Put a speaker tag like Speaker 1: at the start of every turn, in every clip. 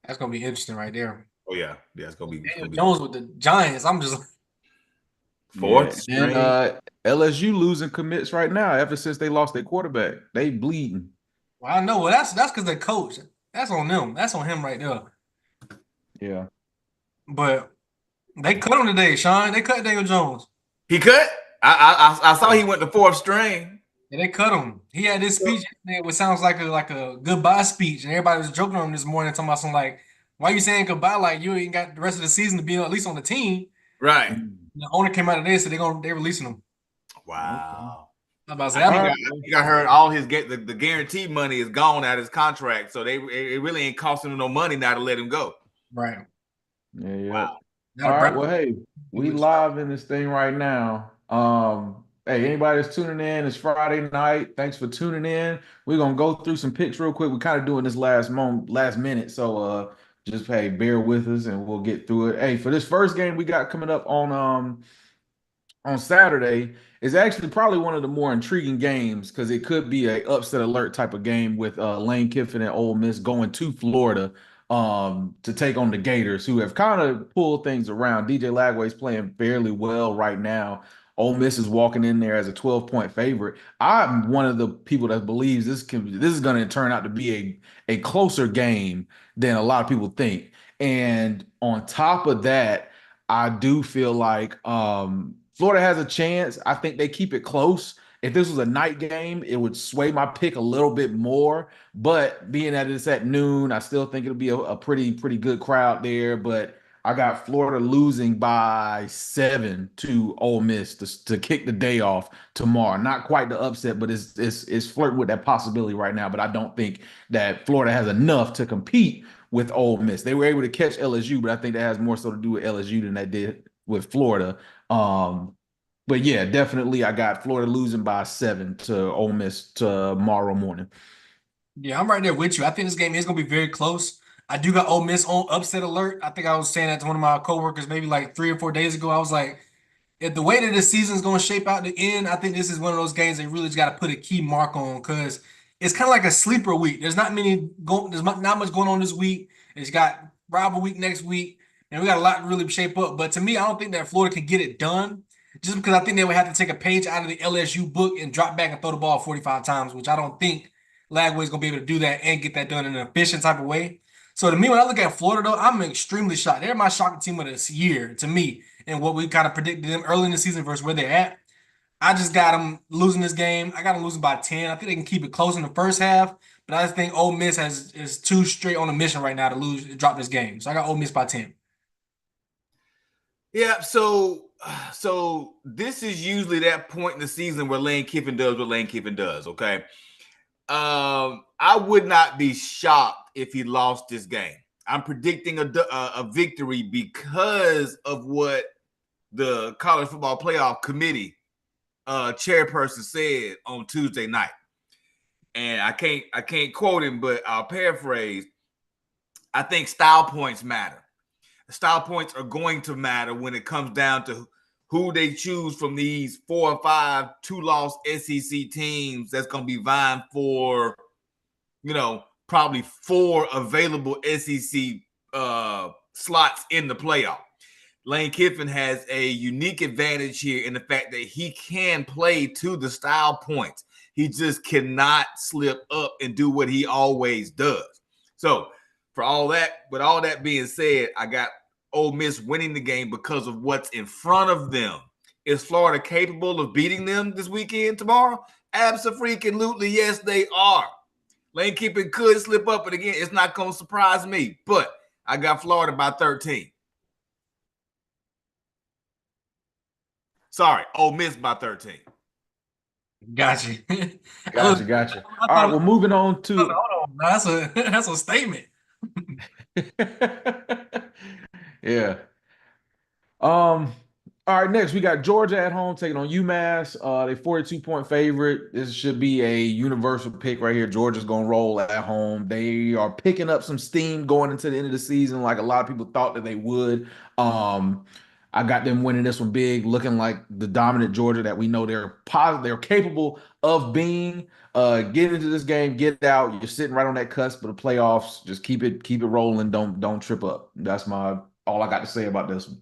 Speaker 1: That's gonna be interesting right there.
Speaker 2: Oh yeah, it's gonna be
Speaker 1: Daniel Jones with the Giants. I'm just
Speaker 2: fourth
Speaker 3: Yeah, and
Speaker 2: string.
Speaker 3: LSU losing commits right now ever since they lost their quarterback. They bleeding.
Speaker 1: well, I know. Well, that's because the coach. That's on them. That's on him right there.
Speaker 3: Yeah.
Speaker 1: But they cut him today, Sean. They cut Daniel Jones.
Speaker 2: He cut. I saw
Speaker 3: Yeah.
Speaker 2: he went to fourth string.
Speaker 1: Yeah, they cut him. He had this speech yesterday, which sounds like a goodbye speech, and everybody was joking on him this morning, talking about something like, "Why you saying goodbye? Like you ain't got the rest of the season to be at least on the team."
Speaker 2: Right.
Speaker 3: Mm.
Speaker 1: The owner came out today, so they releasing him.
Speaker 3: Okay.
Speaker 2: Wow.
Speaker 1: I'm about to say,
Speaker 2: I
Speaker 1: that'd
Speaker 2: think
Speaker 1: be
Speaker 3: All
Speaker 2: I,
Speaker 3: right.
Speaker 2: I think I heard all his the guaranteed money is gone out of his contract, so it really ain't costing him no money now to let him go.
Speaker 1: right.
Speaker 3: Yeah, yeah.
Speaker 2: Wow.
Speaker 1: Not
Speaker 3: All
Speaker 1: a
Speaker 3: right.
Speaker 1: Brown.
Speaker 3: Well, hey, we live in this thing right now. Hey, anybody that's tuning in, it's Friday night. Thanks for tuning in. We're gonna go through some picks real quick. We're kind of doing this last minute. So just hey, bear with us and we'll get through it. Hey, for this first game we got coming up on Saturday is actually probably one of the more intriguing games because it could be a upset alert type of game with Lane Kiffin and Ole Miss going to Florida to take on the Gators, who have kind of pulled things around. DJ Lagway's playing fairly well right now. Ole Miss is walking in there as a 12-point favorite. I'm one of the people that believes this is going to turn out to be a closer game than a lot of people think. And on top of that, I do feel like Florida has a chance. I think they keep it close. If this was a night game, it would sway my pick a little bit more. But being that it's at noon, I still think it'll be a pretty good crowd there. But I got Florida losing by 7 to Ole Miss to kick the day off tomorrow. Not quite the upset, but it's flirting with that possibility right now. But I don't think that Florida has enough to compete with Ole Miss. They were able to catch LSU, but I think that has more so to do with LSU than that did with Florida. But yeah, definitely I got Florida losing by 7 to Ole Miss tomorrow morning.
Speaker 1: Yeah, I'm right there with you. I think this game is gonna be very close. I do got Ole Miss on upset alert. I think I was saying that to one of my coworkers maybe like 3 or 4 days ago. I was like, if the way that this season is going to shape out the end, I think this is one of those games they really just got to put a key mark on because it's kind of like a sleeper week. There's not much going on this week. It's got rival week next week, and we got a lot to really shape up. But to me, I don't think that Florida can get it done just because I think they would have to take a page out of the LSU book and drop back and throw the ball 45 times, which I don't think Lagway's going to be able to do that and get that done in an efficient type of way. So to me, when I look at Florida, though, I'm extremely shocked. They're my shocking team of this year to me and what we kind of predicted them early in the season versus where they're at. I just got them losing this game. I got them losing by 10. I think they can keep it close in the first half, but I just think Ole Miss is too straight on a mission right now to drop this game. So I got Ole Miss by 10.
Speaker 2: Yeah, so this is usually that point in the season where Lane Kiffin does what Lane Kiffin does. Okay, I would not be shocked if he lost this game. I'm predicting a victory because of what the College Football Playoff Committee chairperson said on Tuesday night, and I can't quote him, but I'll paraphrase. I think style points matter. Style points are going to matter when it comes down to who they choose from these 4 or 5 two-loss SEC teams that's going to be vying for, probably 4 available SEC slots in the playoff. Lane Kiffin has a unique advantage here in the fact that he can play to the style points. He just cannot slip up and do what he always does. So, with all that being said, I got Ole Miss winning the game because of what's in front of them. Is Florida capable of beating them this weekend tomorrow? Absolutely, yes, they are. Lane Kiffin could slip up, but again, it's not going to surprise me. But I got Florida by 13. Sorry, Ole Miss by 13.
Speaker 1: Gotcha.
Speaker 3: Gotcha.
Speaker 1: I
Speaker 3: All right,
Speaker 1: thought,
Speaker 3: well, moving on
Speaker 1: hold
Speaker 3: to
Speaker 1: on, that's a that's a statement.
Speaker 3: yeah. Um, all right, next we got Georgia at home taking on UMass. They 42-point favorite. This should be a universal pick right here. Georgia's gonna roll at home. They are picking up some steam going into the end of the season, like a lot of people thought that they would. Um, I got them winning this one big, looking like the dominant Georgia that we know they're capable of being. Get into this game, get out. You're sitting right on that cusp of the playoffs. Just keep it rolling. Don't trip up. That's my all I got to say about this one.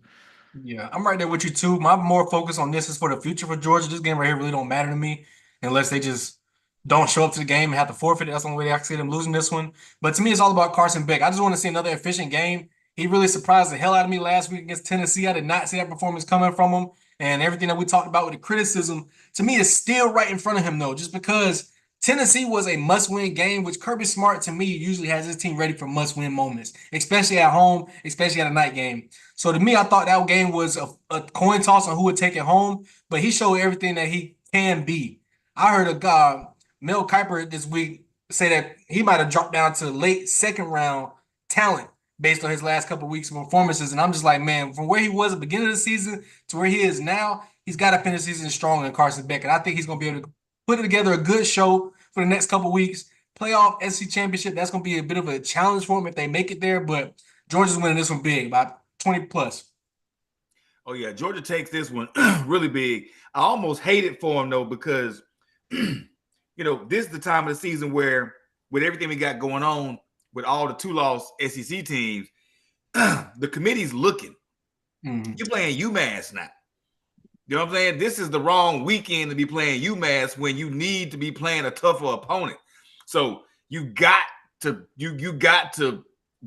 Speaker 1: Yeah, I'm right there with you too. My more focus on this is for the future for Georgia. This game right here really don't matter to me unless they just don't show up to the game and have to forfeit it. That's the only way I can see them losing this one. But to me, it's all about Carson Beck. I just want to see another efficient game. He really surprised the hell out of me last week against Tennessee. I did not see that performance coming from him. And everything that we talked about with the criticism, to me, is still right in front of him, though, just because Tennessee was a must-win game, which Kirby Smart, to me, usually has his team ready for must-win moments, especially at home, especially at a night game. So to me, I thought that game was a coin toss on who would take it home, but he showed everything that he can be. I heard a guy, Mel Kiper, this week say that he might have dropped down to late second round talent based on his last couple of weeks of performances. And I'm just like, man, from where he was at the beginning of the season to where he is now, he's got to finish the season strong in Carson Beck. And I think he's going to be able to put together a good show for the next couple of weeks. Playoff SEC championship, that's going to be a bit of a challenge for him if they make it there. But Georgia's winning this one big by 20 plus.
Speaker 2: Oh yeah, Georgia takes this one really big. I almost hate it for him though because this is the time of the season where with everything we got going on with all the 2-loss SEC teams, the committee's looking.
Speaker 1: Mm-hmm.
Speaker 2: You're playing UMass now. You know what I'm saying? This is the wrong weekend to be playing UMass when you need to be playing a tougher opponent. So you got to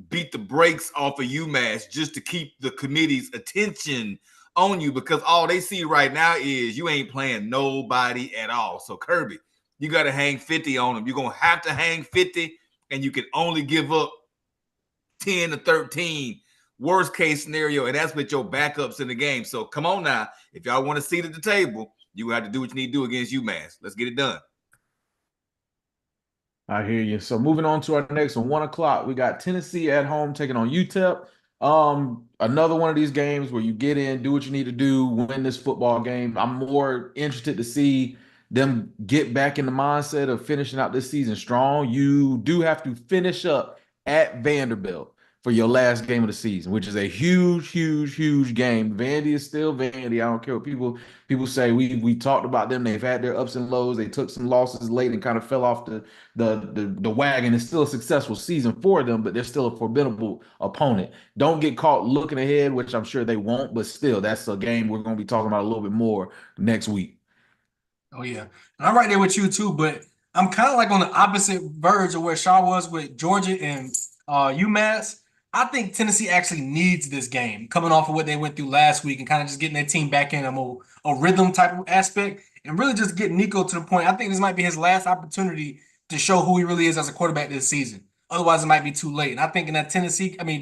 Speaker 2: beat the brakes off of UMass just to keep the committee's attention on you because all they see right now is you ain't playing nobody at all. So Kirby, you got to hang 50 on them. You're going to have to hang 50 and you can only give up 10 to 13 worst case scenario, and that's with your backups in the game. So come on now. If y'all want a seat at the table, you have to do what you need to do against UMass. Let's get it done.
Speaker 3: I hear you. So moving on to our next one, 1 o'clock. We got Tennessee at home taking on UTEP. Another one of these games where you get in, do what you need to do, win this football game. I'm more interested to see them get back in the mindset of finishing out this season strong. You do have to finish up at Vanderbilt for your last game of the season, which is a huge, huge, huge game. Vandy is still Vandy. I don't care what people say. We talked about them. They've had their ups and lows. They took some losses late and kind of fell off the wagon. It's still a successful season for them, but they're still a formidable opponent. Don't get caught looking ahead, which I'm sure they won't, but still, that's a game we're going to be talking about a little bit more next week.
Speaker 1: Oh yeah, and I'm right there with you too. But I'm kind of like on the opposite verge of where Shaw was with Georgia and UMass. I think Tennessee actually needs this game, coming off of what they went through last week, and kind of just getting their team back in a rhythm type of aspect, and really just getting Nico to the point. I think this might be his last opportunity to show who he really is as a quarterback this season. Otherwise, it might be too late. And I think in that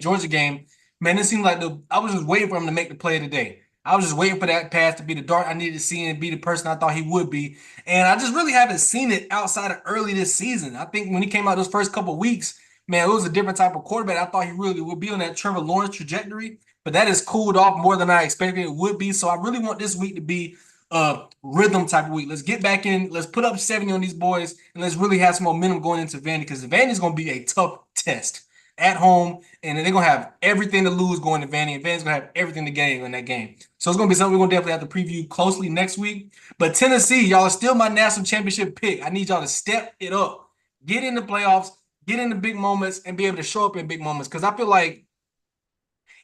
Speaker 1: Georgia game, man, it seemed like I was just waiting for him to make the play of the day. I was just waiting for that pass to be the dart I needed to see and be the person I thought he would be. And I just really haven't seen it outside of early this season. I think when he came out those first couple of weeks, man, it was a different type of quarterback. I thought he really would be on that Trevor Lawrence trajectory, but that has cooled off more than I expected it would be. So I really want this week to be a rhythm type of week. Let's get back in. Let's put up 70 on these boys, and let's really have some momentum going into Vandy because Vandy is going to be a tough test at home, and they're gonna have everything to lose going to Vandy, and Vandy's gonna have everything to gain in that game. So it's gonna be something we're gonna definitely have to preview closely next week. But Tennessee, y'all are still my national championship pick. I need y'all to step it up, get in the playoffs, get in the big moments, and be able to show up in big moments. Because I feel like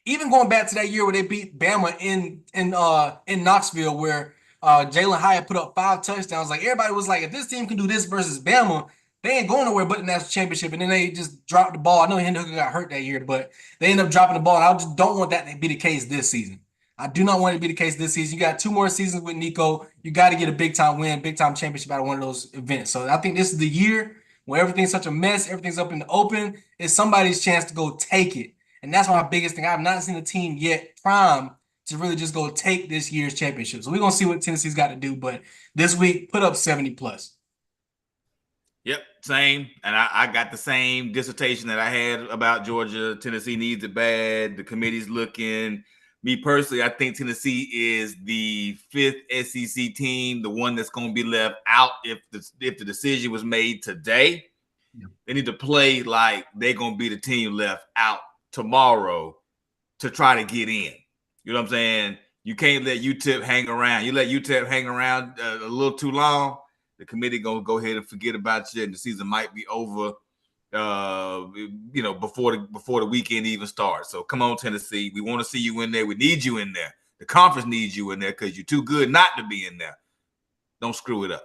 Speaker 1: even going back to that year where they beat Bama in Knoxville, where Jalen Hyatt put up 5 touchdowns, like everybody was like, if this team can do this versus Bama, they ain't going nowhere but the national championship. And then they just dropped the ball. I know Hendon Hooker got hurt that year, but they ended up dropping the ball. And I just don't want that to be the case this season. I do not want it to be the case this season. You got 2 more seasons with Nico. You got to get a big time win, big time championship out of one of those events. So I think this is the year where everything's such a mess, everything's up in the open. It's somebody's chance to go take it. And that's my biggest thing. I have not seen a team yet prime to really just go take this year's championship. So we're going to see what Tennessee's got to do. But this week, put up 70 plus.
Speaker 2: Yep, same. And I got the same dissertation that I had about Georgia. Tennessee needs it bad. The committee's looking. Me personally, I think Tennessee is the 5th SEC team, the one that's going to be left out if the decision was made today. Yeah. They need to play like they're going to be the team left out tomorrow to try to get in. You know what I'm saying? You can't let UTEP hang around. You let UTEP hang around a little too long, the committee gonna go ahead and forget about you, and the season might be over. Before the weekend even starts. So come on, Tennessee. We want to see you in there. We need you in there. The conference needs you in there because you're too good not to be in there. Don't screw it up.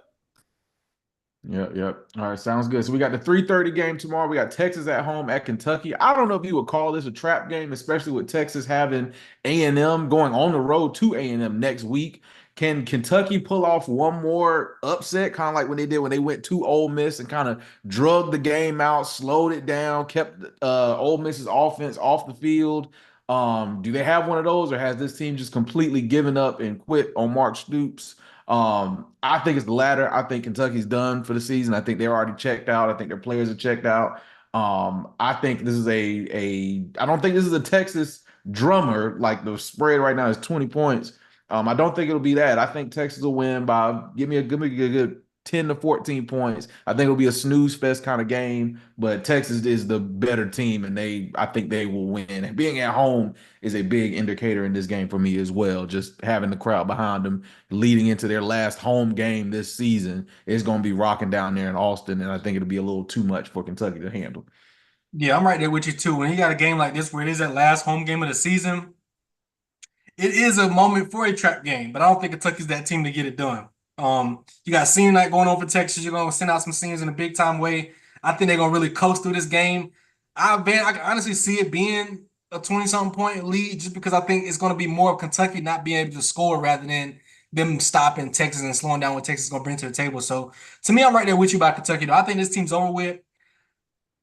Speaker 3: Yep. All right, sounds good. So we got the 3:30 game tomorrow. We got Texas at home at Kentucky. I don't know if you would call this a trap game, especially with Texas having A&M going on the road to A&M next week. Can Kentucky pull off one more upset, kind of like when they did when they went to Ole Miss and kind of drug the game out, slowed it down, kept Ole Miss's offense off the field? Do they have one of those, or has this team just completely given up and quit on Mark Stoops? I think it's the latter. I think Kentucky's done for the season. I think they're already checked out. I think their players are checked out. I think this is I don't think this is a Texas drummer. Like the spread right now is 20 points. I don't think it'll be that. I think Texas will win by give me a good 10 to 14 points. I think it'll be a snooze fest kind of game, but Texas is the better team, and I think they will win. Being at home is a big indicator in this game for me as well. Just having the crowd behind them leading into their last home game this season is going to be rocking down there in Austin, and I think it'll be a little too much for Kentucky to handle.
Speaker 1: Yeah, I'm right there with you too. When you got a game like this where it is that last home game of the season, it is a moment for a trap game, but I don't think Kentucky's that team to get it done. You got senior night going on for Texas. You're gonna send out some seniors in a big time way. I think they're gonna really coast through this game. I can honestly see it being a 20-something point lead just because I think it's gonna be more of Kentucky not being able to score rather than them stopping Texas and slowing down what Texas is gonna bring to the table. So to me, I'm right there with you about Kentucky though. I think this team's over with.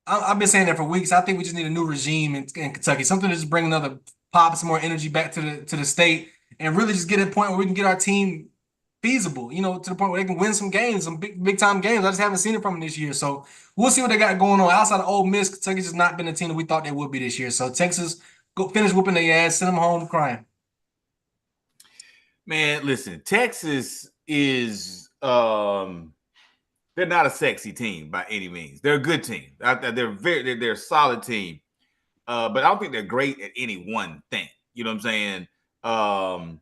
Speaker 1: I've been saying that for weeks. I think we just need a new regime in Kentucky, something to just bring another pop, some more energy back to the state, and really just get to a point where we can get our team feasible. To the point where they can win some games, some big time games. I just haven't seen it from them this year, so we'll see what they got going on. Outside of Ole Miss, Kentucky's just not been the team that we thought they would be this year. So Texas, go finish whooping their ass, send them home crying.
Speaker 2: Man, listen, Texas is they're not a sexy team by any means. They're a good team. They're a solid team. But I don't think they're great at any one thing. You know what I'm saying?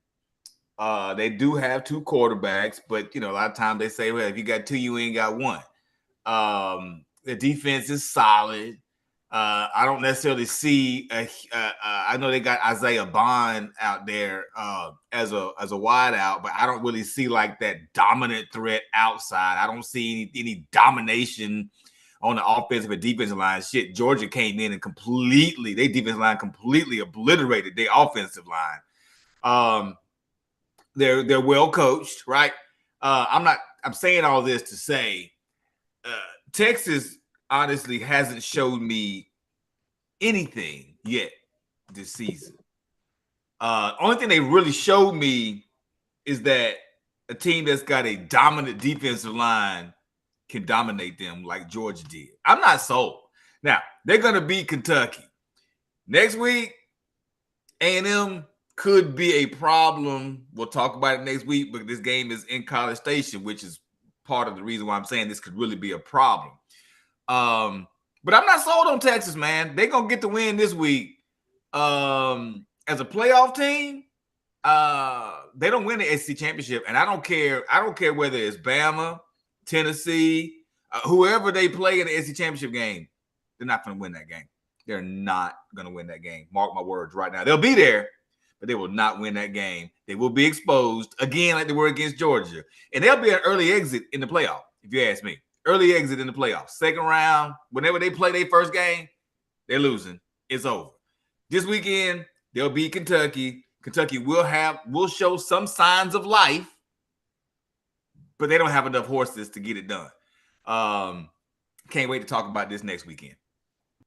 Speaker 2: They do have two quarterbacks, but a lot of times they say, well, if you got two, you ain't got one. The defense is solid. I don't necessarily see I know they got Isaiah Bond out there as a wide out, but I don't really see like that dominant threat outside. I don't see any domination on the offensive and defensive line. Shit, Georgia came in and their defensive line completely obliterated their offensive line. They're well coached, right? I'm saying all this to say Texas honestly hasn't showed me anything yet this season. Only thing they really showed me is that a team that's got a dominant defensive line can dominate them like Georgia did. I'm not sold. Now, they're going to beat Kentucky. Next week, A&M could be a problem. We'll talk about it next week, but this game is in College Station, which is part of the reason why I'm saying this could really be a problem. But I'm not sold on Texas, man. They're going to get the win this week. As a playoff team, they don't win the SEC championship, and I don't care. I don't care whether it's Bama, Tennessee, whoever they play in the SEC championship game. They're not going to win that game. They're not going to win that game. Mark my words right now. They'll be there, but they will not win that game. They will be exposed again like they were against Georgia, and they'll be an early exit in the playoff, if you ask me. Early exit in the playoffs. Second round, whenever they play their first game, they're losing. It's over. This weekend, they'll beat Kentucky. Kentucky will show some signs of life, but they don't have enough horses to get it done. Can't wait to talk about this next weekend.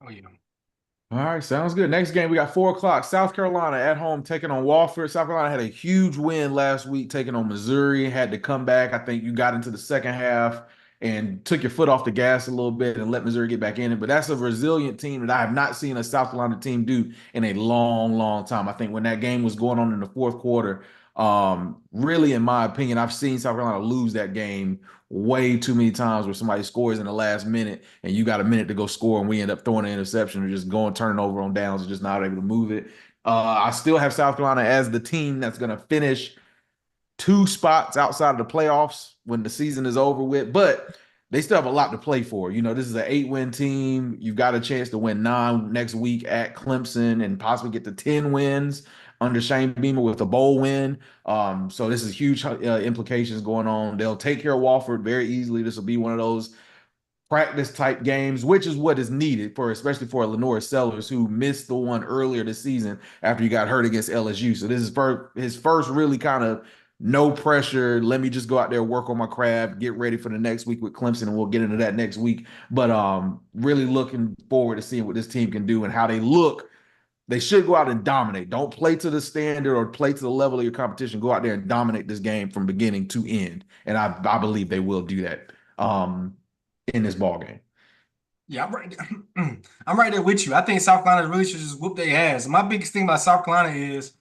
Speaker 1: Oh, yeah.
Speaker 3: All right, sounds good. Next game, we got 4:00. South Carolina at home taking on Wofford. South Carolina had a huge win last week taking on Missouri. Had to come back. I think you got into the second half and took your foot off the gas a little bit and let Missouri get back in it. But that's a resilient team that I have not seen a South Carolina team do in a long, long time. I think when that game was going on in the fourth quarter, really, in my opinion, I've seen South Carolina lose that game way too many times where somebody scores in the last minute and you got a minute to go score and we end up throwing an interception or just going turning over on downs and just not able to move it. I still have South Carolina as the team that's going to finish 2 spots outside of the playoffs when the season is over with, but they still have a lot to play for. This is an 8-win team. You've got a chance to win 9 next week at Clemson and possibly get to 10 wins under Shane Beamer with a bowl win. So this is huge implications going on. They'll take care of Wofford very easily. This will be one of those practice type games, which is what is needed for, especially for Lenore Sellers, who missed the one earlier this season after he got hurt against LSU. So this is his first really kind of no pressure. Let me just go out there, work on my craft, get ready for the next week with Clemson, and we'll get into that next week. But really looking forward to seeing what this team can do and how they look. They should go out and dominate. Don't play to the standard or play to the level of your competition. Go out there and dominate this game from beginning to end. And I believe they will do that in this ball game.
Speaker 1: Yeah, I'm right. I'm right there with you. I think South Carolina really should just whoop their ass. My biggest thing about South Carolina is,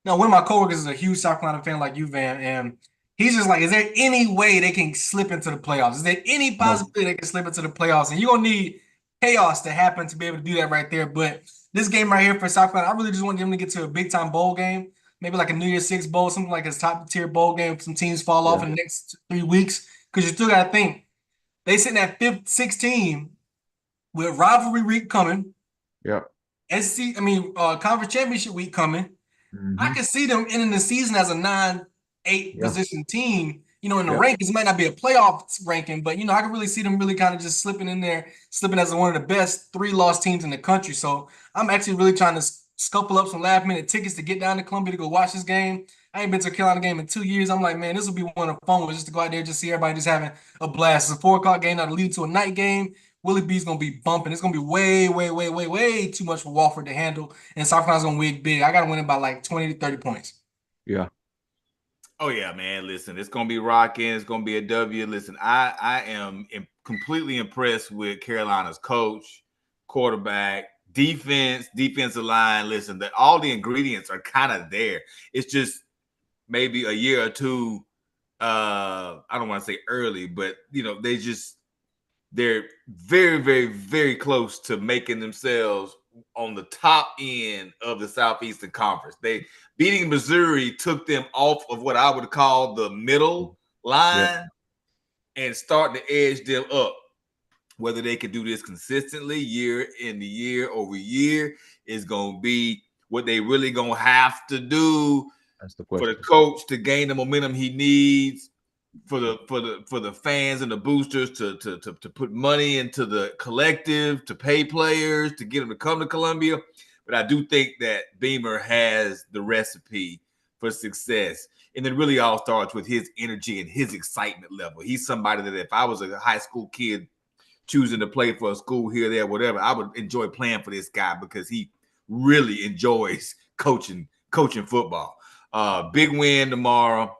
Speaker 1: one of my coworkers is a huge South Carolina fan like you, Van, and he's just like, is there any way they can slip into the playoffs? Is there any
Speaker 3: No.
Speaker 1: possibility they can slip into the playoffs? And you're gonna need chaos to happen to be able to do that right there. But this game right here for South Carolina, I really just want them to get to a big time bowl game, maybe like a New Year's Six bowl, something like a top tier bowl game. Some teams fall off
Speaker 3: Yeah.
Speaker 1: in the next 3 weeks because you still got to think they sitting at fifth, 16 with rivalry week coming,
Speaker 3: Yeah.
Speaker 1: conference championship week coming. I
Speaker 3: Mm-hmm.
Speaker 1: can see them ending the season as a 9-8
Speaker 3: Yeah.
Speaker 1: position team, in the
Speaker 3: Yeah.
Speaker 1: rankings. It might not be a playoff ranking, but I can really see them really kind of just slipping in there, slipping as one of the best 3-loss teams in the country. So I'm actually really trying to scuffle up some last minute tickets to get down to Columbia to go watch this game. I ain't been to a Carolina game in 2 years. I'm like, man, this will be one of the fun ones just to go out there, just see everybody just having a blast. It's a 4 o'clock game, now to lead to a night game. Willie B's gonna be bumping. It's gonna be way, way, way, way, way too much for Wofford to handle. And South Carolina's gonna win big. I gotta win it by like 20 to 30 points.
Speaker 3: Yeah.
Speaker 2: Oh yeah, man. Listen, it's gonna be rocking. It's gonna be a W. Listen, I am completely impressed with Carolina's coach, quarterback, defensive line. Listen, that all the ingredients are kind of there. It's just maybe a year or two. I don't want to say early, but they're very, very, very close to making themselves on the top end of the Southeastern Conference. They beating Missouri took them off of what I would call the middle
Speaker 3: Yeah.
Speaker 2: line and starting to edge them up. Whether they can do this consistently year in the year over year is going to be what they really going to have to do
Speaker 3: That's the
Speaker 2: for the
Speaker 3: question.
Speaker 2: coach to gain the momentum he needs, for the fans and the boosters to put money into the collective, to pay players, to get them to come to Columbia. But I do think that Beamer has the recipe for success. And it really all starts with his energy and his excitement level. He's somebody that if I was a high school kid choosing to play for a school here, there, whatever, I would enjoy playing for this guy because he really enjoys coaching football. Big win tomorrow.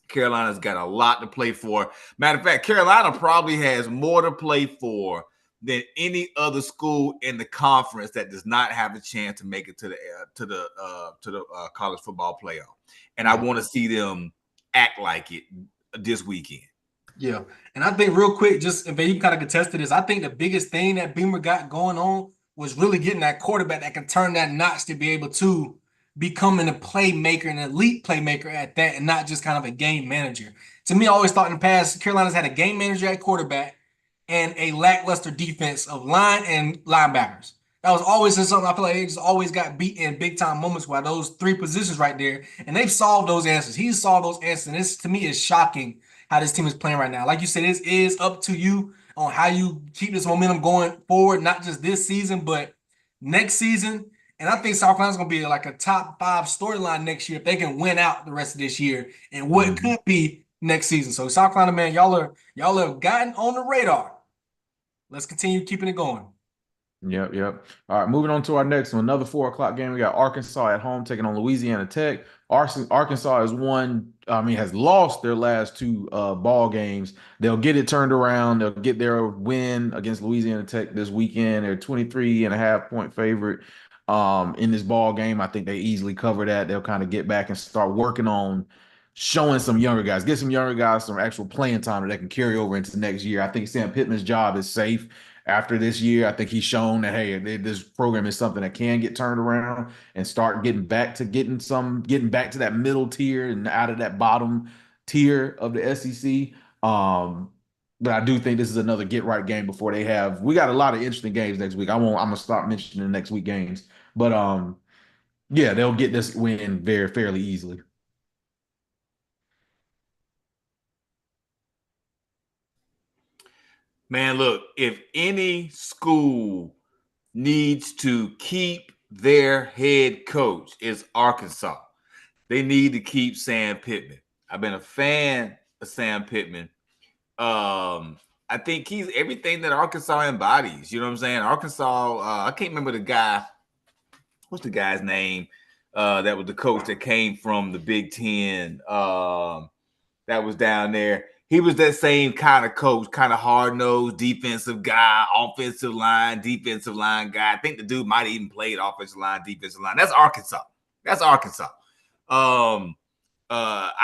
Speaker 2: Carolina's got a lot to play for. Matter of fact, Carolina probably has more to play for than any other school in the conference that does not have a chance to make it to the college football playoff. And I want to see them act like it this weekend.
Speaker 1: Yeah. And I think real quick, just if you kind of contested this, I think the biggest thing that Beamer got going on was really getting that quarterback that can turn that notch to be able to becoming a playmaker, an elite playmaker at that, and not just kind of a game manager. To me, I always thought in the past, Carolina's had a game manager at quarterback and a lackluster defense of line and linebackers. That was always something I feel like they just always got beat in big time moments by those 3 positions right there. And they've solved those answers. He's solved those answers. And this to me is shocking how this team is playing right now. Like you said, this is up to you on how you keep this momentum going forward, not just this season, but next season. And I think South Carolina's going to be like a top 5 storyline next year if they can win out the rest of this year and what could be next season. So South Carolina, man, y'all have gotten on the radar. Let's continue keeping it going.
Speaker 3: Yep. All right, moving on to our next one. Another 4 o'clock game. We got Arkansas at home taking on Louisiana Tech. Arkansas has lost their last 2 ball games. They'll get it turned around. They'll get their win against Louisiana Tech this weekend. They're 23.5-point favorite in this ball game. I think they easily cover that. They'll kind of get back and start working on showing some younger guys, some actual playing time that they can carry over into next year. I think Sam Pittman's job is safe after this year, I think he's shown that hey, this program is something that can get turned around and start getting back to that middle tier and out of that bottom tier of the SEC. But I do think this is another get right game before they have. We got a lot of interesting games next week. I'm gonna stop mentioning the next week games, but yeah, they'll get this win very fairly easily.
Speaker 2: Man, look, if any school needs to keep their head coach, it's Arkansas. They need to keep Sam Pittman. I've been a fan of Sam Pittman. I think he's everything that Arkansas embodies. You know what I'm saying? Arkansas, I can't remember the guy. What's the guy's name? That was the coach that came from the Big Ten. That was down there. He was that same kind of coach, kind of hard-nosed defensive guy, defensive line guy. I think the dude might have even played offensive line, defensive line. That's Arkansas. That's Arkansas. I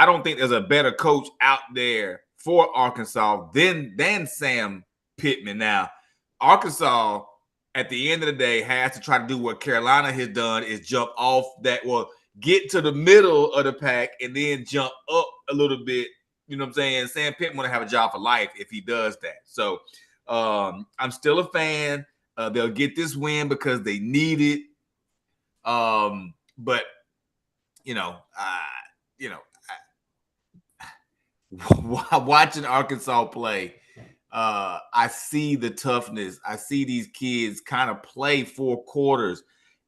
Speaker 2: don't think there's a better coach out there for Arkansas than Sam Pittman. Now, Arkansas, at the end of the day, has to try to do what Carolina has done: is jump off that, well, get to the middle of the pack and then jump up a little bit. You know what I'm saying? Sam Pittman want to have a job for life if he does that. So I'm still a fan. They'll get this win because they need it. But you know, you know, watching Arkansas play, I see the toughness. I see these kids kind of play 4 quarters.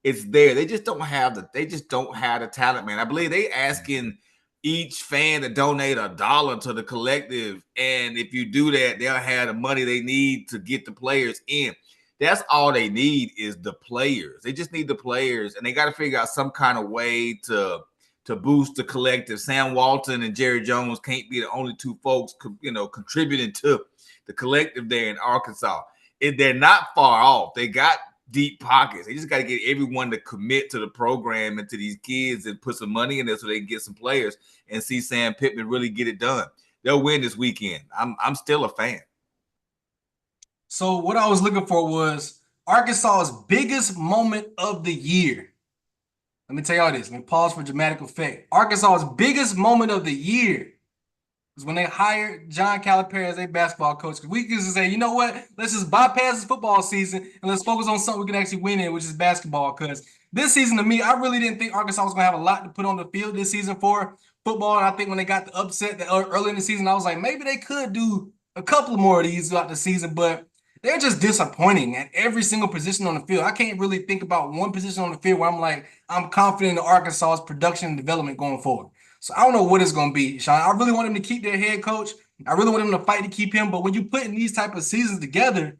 Speaker 2: It's there. They just don't have the talent, man. I believe they asking each fan to donate $1 to the collective. And if you do that, they'll have the money they need to get the players in. That's all they need is the players. They just need the players, and they got to figure out some kind of way to boost the collective. Sam Walton and Jerry Jones can't be the only two folks, contributing to the collective there in Arkansas. They're not far off. They got deep pockets. They just got to get everyone to commit to the program and to these kids and put some money in there so they can get some players and see Sam Pittman really get it done. They'll win this weekend. I'm still a fan.
Speaker 1: So what I was looking for was Arkansas's biggest moment of the year. Let me tell y'all this. Let me pause for dramatic effect. Arkansas's biggest moment of the year was when they hired John Calipari as a basketball coach. Because we can just say, you know what? Let's just bypass this football season and let's focus on something we can actually win in, which is basketball. Because this season, to me, I really didn't think Arkansas was going to have a lot to put on the field this season for football. And I think when they got the upset early in the season, I was like, maybe they could do a couple more of these throughout the season. But they're just disappointing at every single position on the field. I can't really think about one position on the field where I'm like, I'm confident in Arkansas's production and development going forward. So I don't know what it's going to be, Sean. I really want him to keep their head coach. I really want him to fight to keep him. But when you put in these type of seasons together,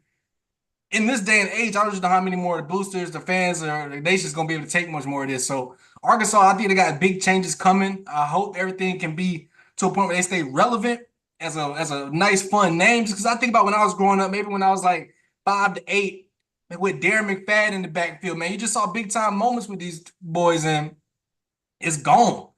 Speaker 1: in this day and age, I don't just know how many more the boosters, the fans, or the nation's going to be able to take much more of this. So Arkansas, I think they got big changes coming. I hope everything can be to a point where they stay relevant as a nice, fun name. Just because I think about when I was growing up, maybe when I was like 5 to 8, with Darren McFadden in the backfield, man, you just saw big time moments with these boys, and it's gone.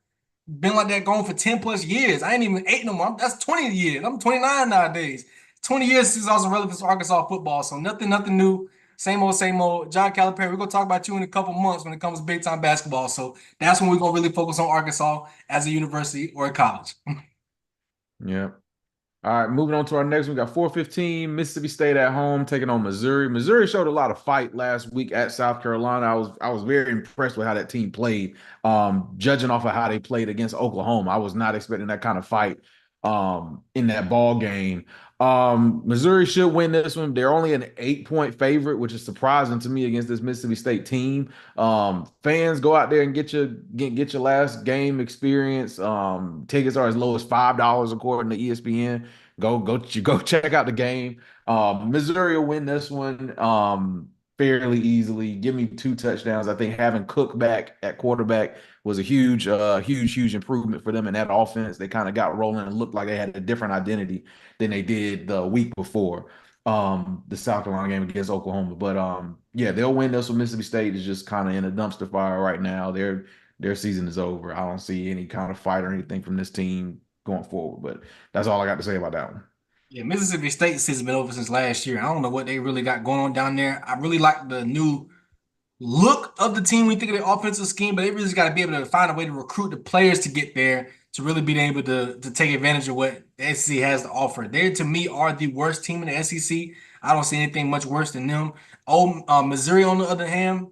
Speaker 1: Been like that going for 10 plus years. I ain't even 8 no more. That's 20 years. I'm 29 nowadays. 20 years since I was relevant to Arkansas football. So nothing new. Same old, same old. John Calipari, we're gonna talk about you in a couple months when it comes to big time basketball. So that's when we're gonna really focus on Arkansas as a university or a college.
Speaker 3: Yeah. All right, moving on to our next one. We got 4:15, Mississippi State at home taking on Missouri. Missouri showed a lot of fight last week at South Carolina. I was very impressed with how that team played. Judging off of how they played against Oklahoma, I was not expecting that kind of fight in that ball game. Missouri should win this one. They're only an 8-point favorite, which is surprising to me against this Mississippi State team. Fans, go out there and get your last game experience. Tickets are as low as $5 according to ESPN. Go check out the game. Missouri will win this one fairly easily. Give me 2 touchdowns. I think having Cook back at quarterback was a huge improvement for them in that offense. They kind of got rolling and looked like they had a different identity than they did the week before the South Carolina game against Oklahoma. But yeah, they'll win this one. Mississippi State is just kind of in a dumpster fire right now. Their season is over. I don't see any kind of fight or anything from this team going forward. But that's all I got to say about that one.
Speaker 1: Yeah, Mississippi State season's been over since last year. I don't know what they really got going on down there. I really like the new look of the team when you think of the offensive scheme, but they really just got to be able to find a way to recruit the players to get there to really be able to take advantage of what the SEC has to offer. They, to me, are the worst team in the SEC. I don't see anything much worse than them. Oh, Missouri, on the other hand,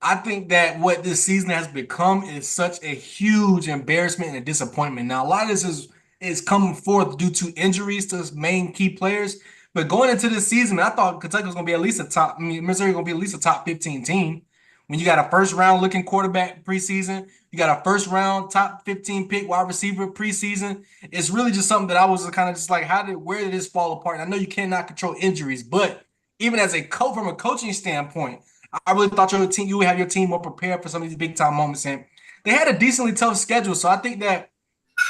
Speaker 1: I think that what this season has become is such a huge embarrassment and a disappointment. Now, a lot of this is coming forth due to injuries to main key players. But going into this season, I thought Kentucky was going to be at least a top. I mean, Missouri going to be at least a top 15 team. When you got a first round looking quarterback preseason, you got a first round top 15 pick wide receiver preseason. It's really just something that I was kind of just like, where did this fall apart? And I know you cannot control injuries, but even as a coach, from a coaching standpoint, I really thought your team, you would have your team more prepared for some of these big time moments, and they had a decently tough schedule. So I think that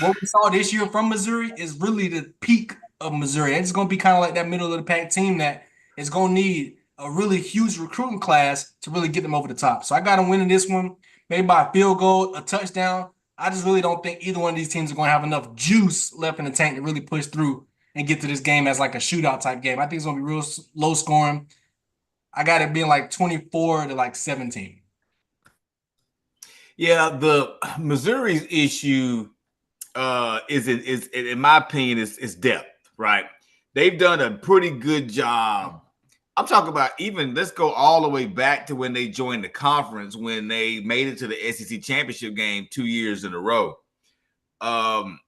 Speaker 1: what we saw this year from Missouri is really the peak of Missouri. It's going to be kind of like that middle of the pack team that is going to need a really huge recruiting class to really get them over the top. So I got them winning this one, maybe by a field goal, a touchdown. I just really don't think either one of these teams are going to have enough juice left in the tank to really push through and get to this game as like a shootout type game. I think it's going to be real low scoring. I got it being like 24 to like 17.
Speaker 2: Yeah, the Missouri's issue is in my opinion is depth, right? They've done a pretty good job. I'm talking about even let's go all the way back to when they joined the conference when they made it to the SEC championship game 2 years in a row. Um,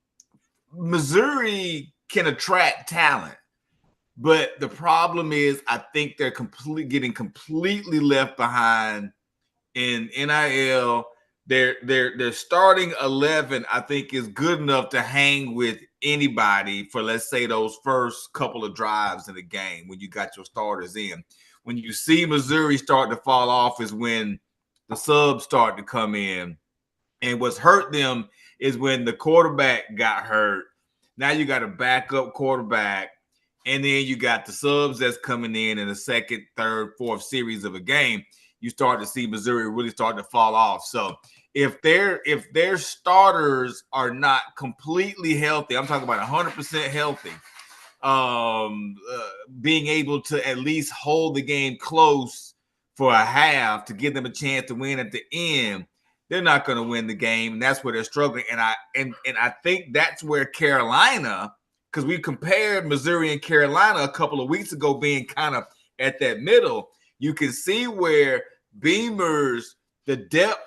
Speaker 2: Missouri can attract talent, but the problem is I think they're getting completely left behind in NIL. Their starting 11, I think, is good enough to hang with anybody for, let's say, those first couple of drives in the game when you got your starters in. When you see Missouri start to fall off is when the subs start to come in. And what's hurt them is when the quarterback got hurt. Now you got a backup quarterback, and then you got the subs that's coming in the second, third, fourth series of a game. You start to see Missouri really start to fall off. So if their starters are not completely healthy, I'm talking about 100% healthy, being able to at least hold the game close for a half to give them a chance to win at the end, they're not going to win the game, and that's where they're struggling. And I think that's where Carolina, because we compared Missouri and Carolina a couple of weeks ago being kind of at that middle, you can see where Beamer's the depth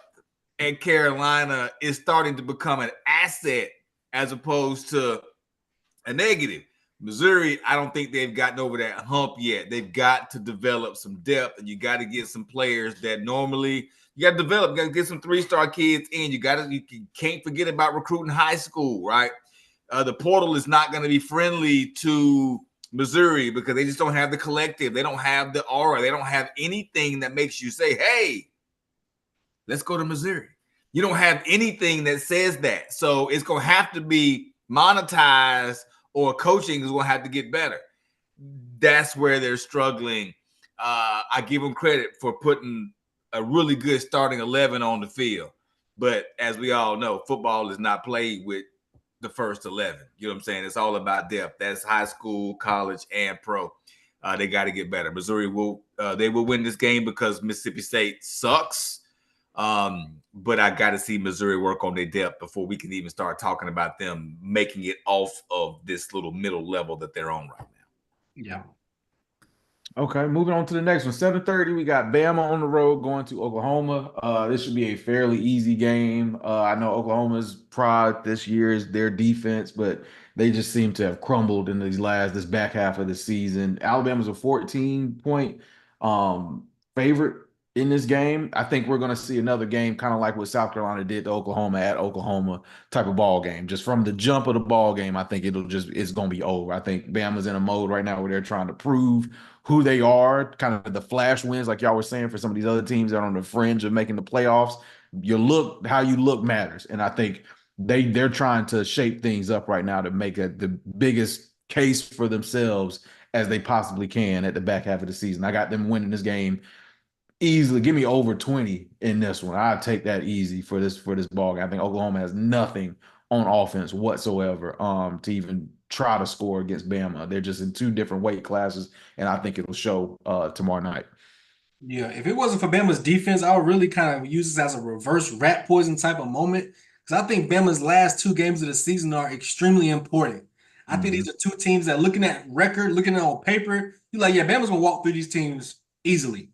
Speaker 2: at Carolina is starting to become an asset as opposed to a negative. Missouri, I don't think they've gotten over that hump yet. They've got to develop some depth, and you got to get some players that normally you got to develop. You got to get some 3-star kids in. You can't forget about recruiting high school, right? The portal is not going to be friendly to Missouri because they just don't have the collective. They don't have the aura. They don't have anything that makes you say, "Hey, let's go to Missouri." You don't have anything that says that, so it's going to have to be monetized, or coaching is going to have to get better. That's where they're struggling. I give them credit for putting a really good starting 11 on the field. But as we all know, football is not played with the first 11. You know what I'm saying? It's all about depth. That's high school, college, and pro. They got to get better. Missouri will win this game because Mississippi State sucks. But I got to see Missouri work on their depth before we can even start talking about them making it off of this little middle level that they're on right now.
Speaker 1: Yeah.
Speaker 3: Okay, moving on to the next one. 7:30, we got Bama on the road going to Oklahoma. This should be a fairly easy game. I know Oklahoma's pride this year is their defense, but they just seem to have crumbled in this back half of the season. Alabama's a 14-point favorite in this game. I think we're going to see another game kind of like what South Carolina did to Oklahoma at Oklahoma type of ball game. Just from the jump of the ball game, I think it's going to be over. I think Bama's in a mode right now where they're trying to prove who they are, kind of the flash wins, like y'all were saying, for some of these other teams that are on the fringe of making the playoffs. How you look matters. And I think they're trying to shape things up right now to make the biggest case for themselves as they possibly can at the back half of the season. I got them winning this game easily. Give me over 20 in this one. I'd take that easy for this ball game. I think Oklahoma has nothing on offense whatsoever to even try to score against Bama. They're just in two different weight classes, and I think it'll show tomorrow night.
Speaker 1: Yeah, if it wasn't for Bama's defense, I would really kind of use this as a reverse rat poison type of moment because I think Bama's last two games of the season are extremely important. I think
Speaker 3: Mm-hmm.
Speaker 1: these are two teams that looking at record, looking at on paper, you're like, yeah, Bama's gonna walk through these teams easily,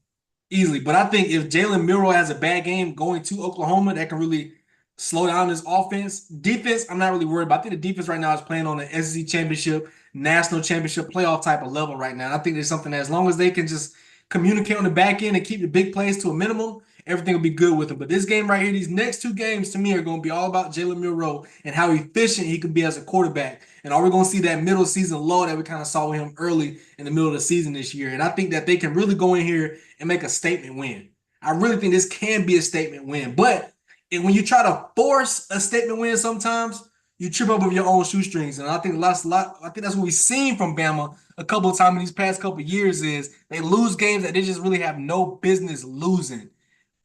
Speaker 1: easily. But I think if Jalen Milroe has a bad game going to Oklahoma, that can really slow down his offense. Defense, I'm not really worried about. I think the defense right now is playing on the SEC championship, national championship, playoff type of level right now. I think there's something that as long as they can just communicate on the back end and keep the big plays to a minimum, everything will be good with him. But this game right here, these next two games to me are going to be all about Jalen Milroe and how efficient he can be as a quarterback. And are we going to see that middle season low that we kind of saw with him early in the middle of the season this year? And I think that they can really go in here and make a statement win. I really think this can be a statement win. But when you try to force a statement win sometimes, you trip up with your own shoestrings. And I think I think that's what we've seen from Bama a couple of times in these past couple of years is they lose games that they just really have no business losing.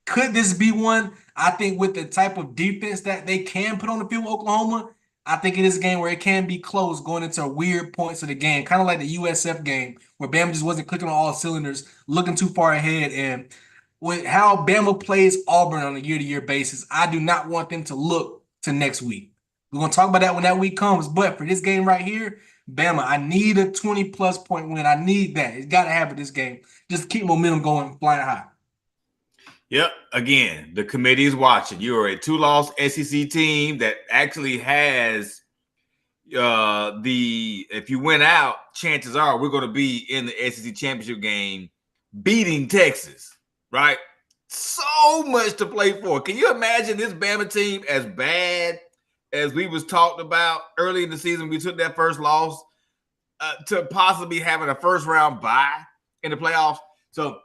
Speaker 1: Could this be one? I think with the type of defense that they can put on the field with Oklahoma, I think it is a game where it can be close going into weird points of the game, kind of like the USF game where Bama just wasn't clicking on all cylinders, looking too far ahead. And with how Bama plays Auburn on a year-to-year basis, I do not want them to look to next week. We're gonna talk about that when that week comes. But for this game right here, Bama, I need a 20 plus point win. I need that. It's got to happen this game. Just keep momentum going, flying high.
Speaker 2: Yep. Again, the committee is watching. You are a two-loss SEC team that actually has if you win out, chances are we're going to be in the SEC championship game beating Texas, right? So much to play for. Can you imagine this Bama team as bad as we was talked about early in the season? We took that first loss to possibly having a first round bye in the playoffs. So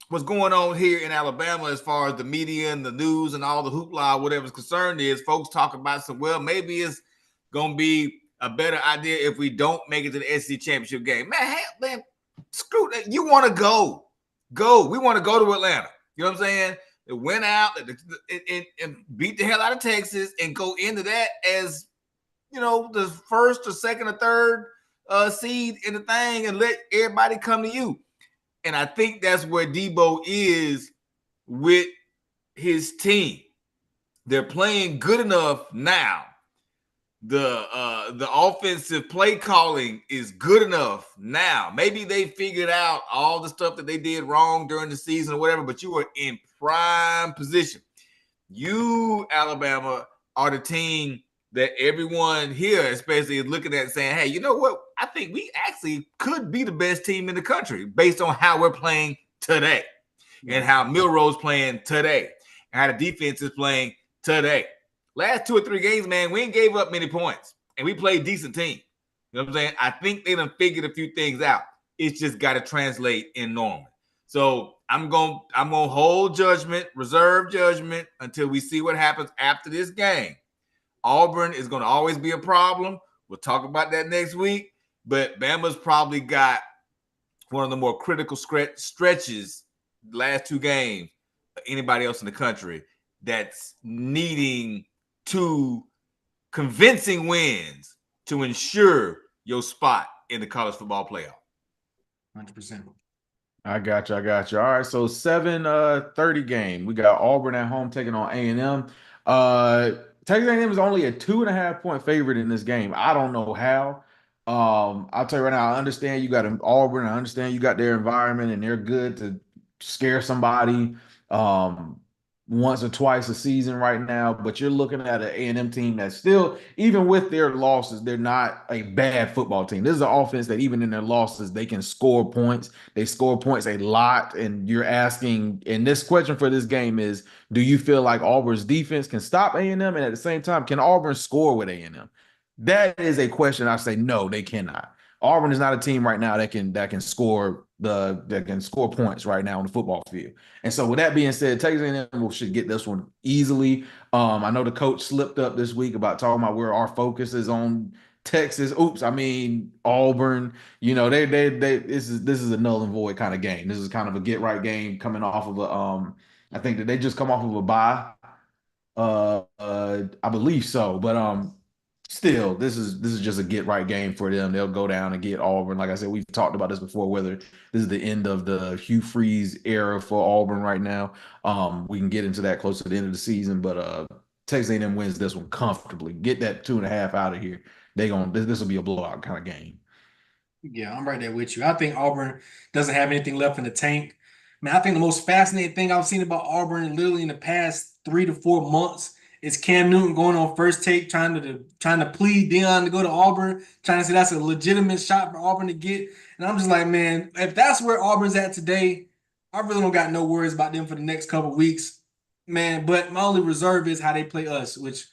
Speaker 2: what's going on here in Alabama as far as the media and the news and all the hoopla, whatever's concerned is folks talk about some, well, maybe it's going to be a better idea if we don't make it to the SEC championship game. Man, screw that. You want to go. Go. We want to go to Atlanta. You know what I'm saying? It went out and beat the hell out of Texas and go into that as, you know, the first or second or third seed in the thing and let everybody come to you. And I think that's where Debo is with his team. They're playing good enough now. The offensive play calling is good enough now. Maybe they figured out all the stuff that they did wrong during the season or whatever, but you were in prime position. You, Alabama, are the team that everyone here especially is looking at and saying, hey, you know what? I think we actually could be the best team in the country based on how we're playing today and how Milroe's playing today and how the defense is playing today. Last 2 or 3 games, man, we ain't gave up many points and we played decent team. You know what I'm saying? I think they done figured a few things out. It's just got to translate in Norman. So I'm going to hold judgment, reserve judgment until we see what happens after this game. Auburn is going to always be a problem. We'll talk about that next week. But Bama's probably got one of the more critical stretches last 2 games of anybody else in the country that's needing 2 convincing wins to ensure your spot in the college football playoff.
Speaker 1: 100%.
Speaker 3: I got you. All right, so 7:30 game. We got Auburn at home taking on A&M. Texas A&M is only a 2.5 point favorite in this game. I don't know how. I'll tell you right now, I understand you got Auburn. I understand you got their environment and they're good to scare somebody once or twice a season right now. But you're looking at an A&M team that's still, even with their losses, they're not a bad football team. This is an offense that even in their losses, they can score points. They score points a lot. And you're asking, and this question for this game is, do you feel like Auburn's defense can stop A&M? And at the same time, can Auburn score with A&M? That is a question I say no, they cannot. Auburn is not a team right now that can score points right now on the football field. And so with that being said, Texas A&M should get this one easily. I know the coach slipped up this week about talking about where our focus is on Texas. Oops, I mean Auburn. You know, they this is a null and void kind of game. This is kind of a get right game coming off of a I think that they just come off of a bye. I believe so, but still, this is just a get right game for them. They'll go down and get Auburn. Like I said, we've talked about this before, whether this is the end of the Hugh Freeze era for Auburn right now. We can get into that closer to the end of the season, but Texas A&M wins this one comfortably. Get that 2.5 out of here. This will be a blowout kind of game.
Speaker 1: Yeah, I'm right there with you. I think Auburn doesn't have anything left in the tank. Man, I think the most fascinating thing I've seen about Auburn literally in the past 3 to 4 months is Cam Newton going on First Take trying to plead Dion to go to Auburn, trying to say that's a legitimate shot for Auburn to get. And I'm just like, man, if that's where Auburn's at today, I really don't got no worries about them for the next couple weeks, man. But my only reserve is how they play us, which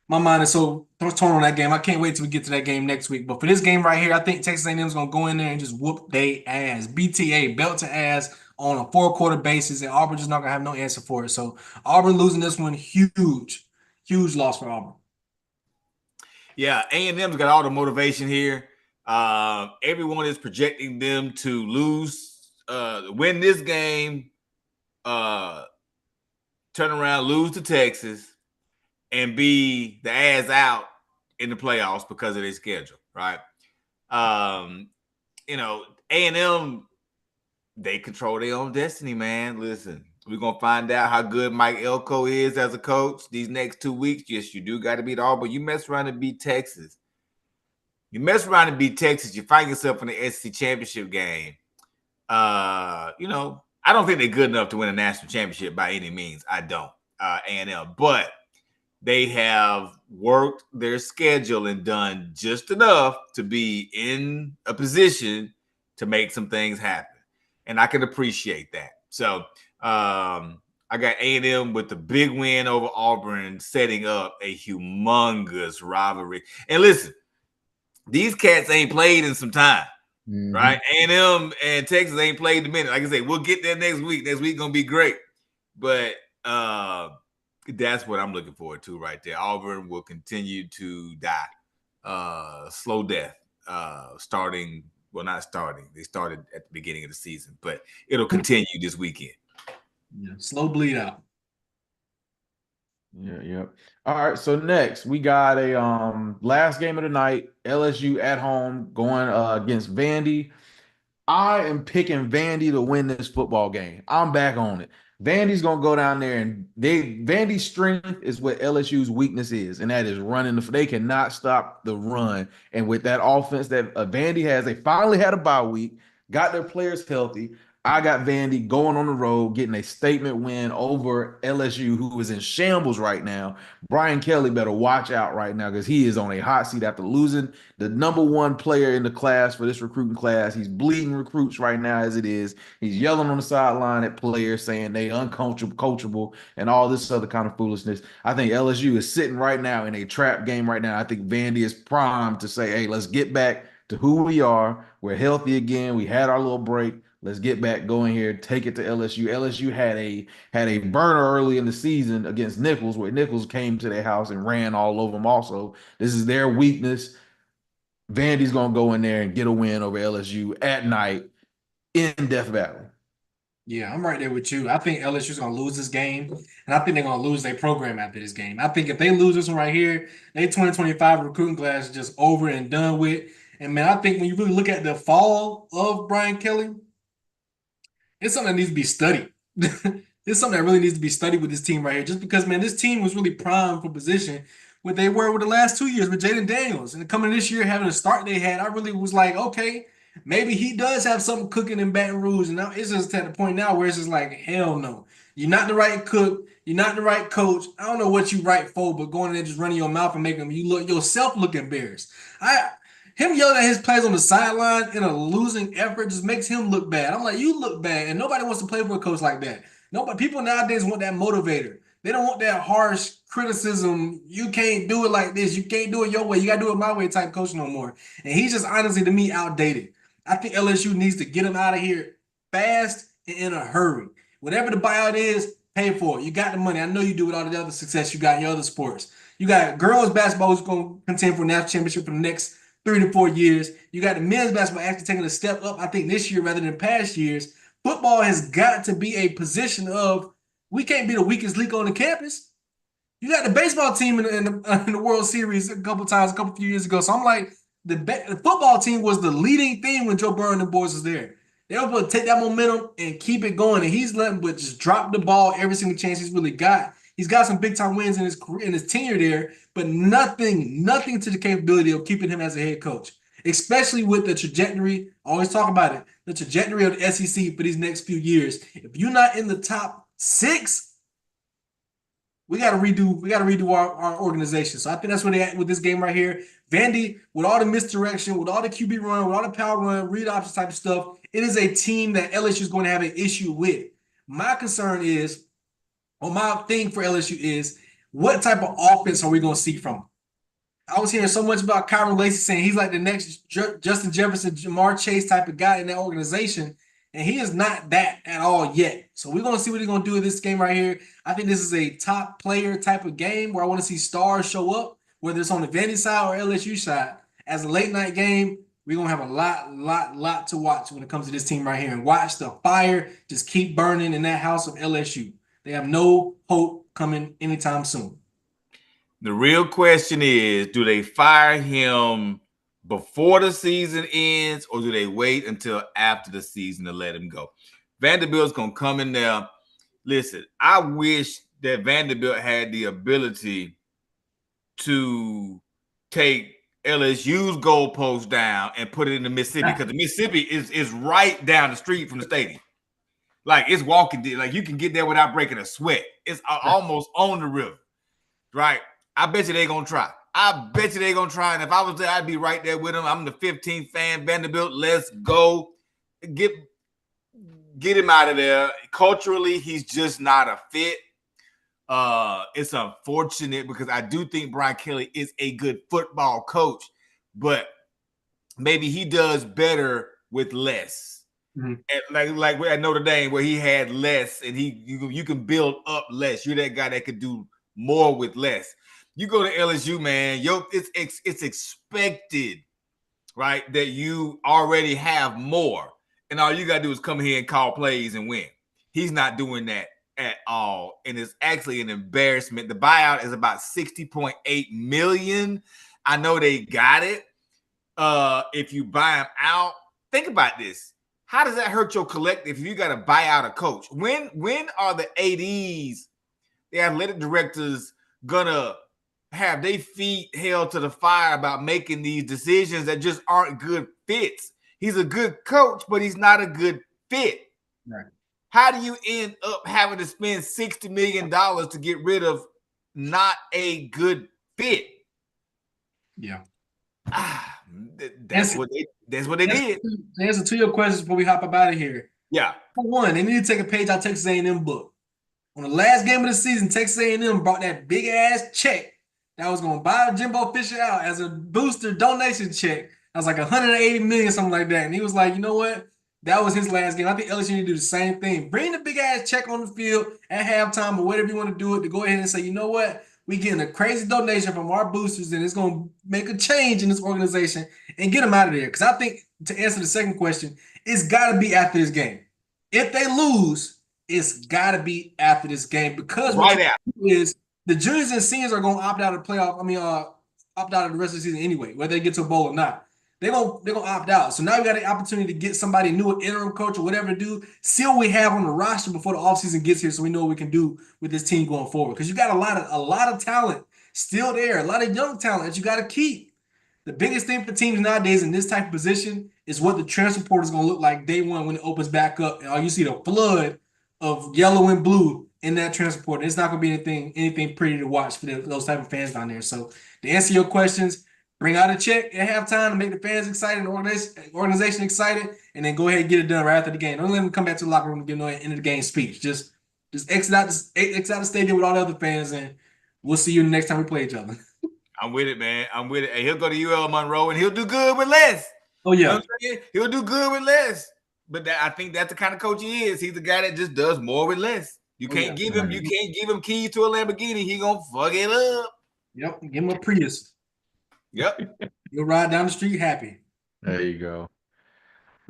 Speaker 1: my mind is so torn on that game. I can't wait till we get to that game next week. But for this game right here, I think Texas A&M is gonna go in there and just whoop they ass, BTA, belt to ass on a 4-quarter basis, and Auburn just not gonna have no answer for it. So Auburn losing this one, huge, huge loss for Auburn.
Speaker 2: Yeah, A&M's got all the motivation here. Everyone is projecting them to win this game, turn around, lose to Texas, and be the ass out in the playoffs because of their schedule, right? A&M, they control their own destiny, man. Listen, we're going to find out how good Mike Elko is as a coach these next 2 weeks. Yes, you do got to beat Auburn. You mess around and beat Texas. You find yourself in the SEC championship game. I don't think they're good enough to win a national championship by any means. I don't. A&M. But they have worked their schedule and done just enough to be in a position to make some things happen. And I can appreciate that. So I got A&M with the big win over Auburn, setting up a humongous rivalry. And listen, these cats ain't played in some time, right? A&M and Texas ain't played in a minute. Like I say, we'll get there next week. Next week gonna be great. But that's what I'm looking forward to right there. Auburn will continue to die. Slow death. Starting. Well, not starting. They started at the beginning of the season, but it'll continue this weekend.
Speaker 1: Yeah, slow bleed out.
Speaker 3: Yeah. All right. So next we got a last game of the night. LSU at home going against Vandy. I am picking Vandy to win this football game. I'm back on it. Vandy's gonna go down there, and Vandy's strength is what LSU's weakness is, and that is running. They cannot stop the run, and with that offense that Vandy has, they finally had a bye week, got their players healthy. I got Vandy going on the road, getting a statement win over LSU, who is in shambles right now. Brian Kelly better watch out right now because he is on a hot seat after losing the #1 player in the class for this recruiting class. He's bleeding recruits right now as it is. He's yelling on the sideline at players saying they uncoachable and all this other kind of foolishness. I think LSU is sitting right now in a trap game right now. I think Vandy is primed to say, hey, let's get back to who we are. We're healthy again. We had our little break. Let's get back going here. Take it to LSU. LSU had a burner early in the season against Nichols, where Nichols came to their house and ran all over them. Also, this is their weakness. Vandy's gonna go in there and get a win over LSU at night in Death Valley.
Speaker 1: Yeah, I'm right there with you. I think LSU's gonna lose this game, and I think they're gonna lose their program after this game. I think if they lose this one right here, their 2025 recruiting class is just over and done with. And man, I think when you really look at the fall of Brian Kelly, it's something that needs to be studied. It's something that really needs to be studied with this team right here. Just because, man, this team was really primed for position what they were with the last 2 years with Jaden Daniels. And coming this year, having the start they had, I really was like, okay, maybe he does have something cooking in Baton Rouge. And now it's just at the point now where it's just like, hell no. You're not the right cook. You're not the right coach. I don't know what you right for, but going in there just running your mouth and making you look yourself look embarrassed. Him yelling at his players on the sideline in a losing effort just makes him look bad. I'm like, you look bad, and nobody wants to play for a coach like that. Nobody, people nowadays want that motivator. They don't want that harsh criticism. You can't do it like this. You can't do it your way. You got to do it my way type coach no more. And he's just honestly, to me, outdated. I think LSU needs to get him out of here fast and in a hurry. Whatever the buyout is, pay for it. You got the money. I know you do with all the other success you got in your other sports. You got girls basketball who's going to contend for a national championship for the next 3 to 4 years. You got the men's basketball actually taking a step up, I think, this year rather than past years. Football has got to be a position of we can't be the weakest league on the campus. You got the baseball team in the World Series a few years ago. So I'm like, the football team was the leading thing when Joe Burrow and the boys was there. They were able to take that momentum and keep it going. And he's letting but just drop the ball every single chance he's really got. He's got some big time wins in his tenure there, but nothing to the capability of keeping him as a head coach. Especially with the trajectory, I always talk about it, the trajectory of the SEC for these next few years. If you're not in the top 6, we got to redo our organization. So I think that's where they at with this game right here. Vandy, with all the misdirection, with all the QB run, with all the power run, read options type of stuff, it is a team that LSU is going to have an issue with. My concern is, or my thing for LSU is, what type of offense are we going to see from them? I was hearing so much about Kyron Lacy saying he's like the next Justin Jefferson, Jamar Chase type of guy in that organization, and he is not that at all yet. So we're going to see what he's going to do in this game right here. I think this is a top player type of game where I want to see stars show up, whether it's on the Vandy side or LSU side. As a late night game, we're going to have a lot to watch when it comes to this team right here, and watch the fire just keep burning in that house of LSU. They have no hope coming anytime soon.
Speaker 2: The real question is, do they fire him before the season ends, or do they wait until after the season to let him go? Vanderbilt's going to come in there. Listen, I wish that Vanderbilt had the ability to take LSU's goalpost down and put it in the Mississippi, because the Mississippi is right down the street from the stadium. Like, it's walking, like you can get there without breaking a sweat. It's almost on the river, right? I bet you they're going to try. I bet you they're going to try. And if I was there, I'd be right there with them. I'm the 15th fan. Vanderbilt, let's go. Get him out of there. Culturally, he's just not a fit. It's unfortunate because I do think Brian Kelly is a good football coach, but maybe he does better with less. Mm-hmm. Like at Notre Dame, where he had less, and you can build up less. You're that guy that could do more with less. You go to LSU, man, it's expected, right, that you already have more, and all you got to do is come here and call plays and win. He's not doing that at all, and it's actually an embarrassment. The buyout is about $60.8 million. I know they got it. If you buy him out, think about this. How does that hurt your collective if you got to buy out a coach? When are the ADs, the athletic directors, gonna have their feet held to the fire about making these decisions that just aren't good fits? He's a good coach, but he's not a good fit. Right. How do you end up having to spend $60 million to get rid of not a good fit?
Speaker 1: Yeah.
Speaker 2: That's what they did.
Speaker 1: To answer 2 of your questions before we hop up out of here.
Speaker 2: Yeah.
Speaker 1: For one, they need to take a page out of Texas A&M book. On the last game of the season, Texas A&M brought that big ass check that was going to buy Jimbo Fisher out as a booster donation check. That was like $180 million, something like that. And he was like, you know what? That was his last game. I think LSU need to do the same thing. Bring the big ass check on the field at halftime or whatever you want to do it, to go ahead and say, you know what? We getting a crazy donation from our boosters, and it's going to make a change in this organization, and get them out of there. Because I think, to answer the second question, it's got to be after this game. If they lose, it's got to be after this game, because what is the juniors and seniors are going to opt out of the playoff. Opt out of the rest of the season anyway, whether they get to a bowl or not. They're gonna opt out. So now we got an opportunity to get somebody new, an interim coach or whatever to do. See what we have on the roster before the offseason gets here, so we know what we can do with this team going forward. Because you got a lot of talent still there, a lot of young talent that you got to keep. The biggest thing for teams nowadays in this type of position is what the transfer portal is going to look like day one when it opens back up, and all you see the flood of yellow and blue in that transfer portal. It's not going to be anything pretty to watch for those type of fans down there. So to answer your questions, bring out a check at halftime to make the fans excited and the organization excited, and then go ahead and get it done right after the game. Don't let them come back to the locker room and give no end of the game speech. Just exit out the stadium with all the other fans, and we'll see you the next time we play each other.
Speaker 2: I'm with it, man. I'm with it. And he'll go to UL Monroe, and he'll do good with less.
Speaker 1: Oh, yeah.
Speaker 2: You know, he'll do good with less. But I think that's the kind of coach he is. He's the guy that just does more with less. You can't give him keys to a Lamborghini. He gonna fuck it up.
Speaker 1: Yep. Give him a Prius.
Speaker 2: Yep.
Speaker 1: You'll ride down the street happy.
Speaker 3: There you go.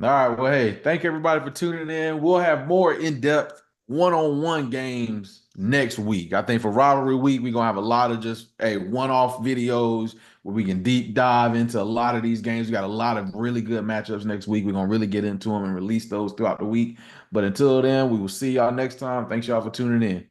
Speaker 3: All right. Well, hey, thank everybody for tuning in. We'll have more in-depth one-on-one games next week. I think for rivalry week, we're gonna have a lot of just one-off videos where we can deep dive into a lot of these games. We got a lot of really good matchups next week. We're gonna really get into them and release those throughout the week. But until then, we will see y'all next time. Thanks y'all for tuning in.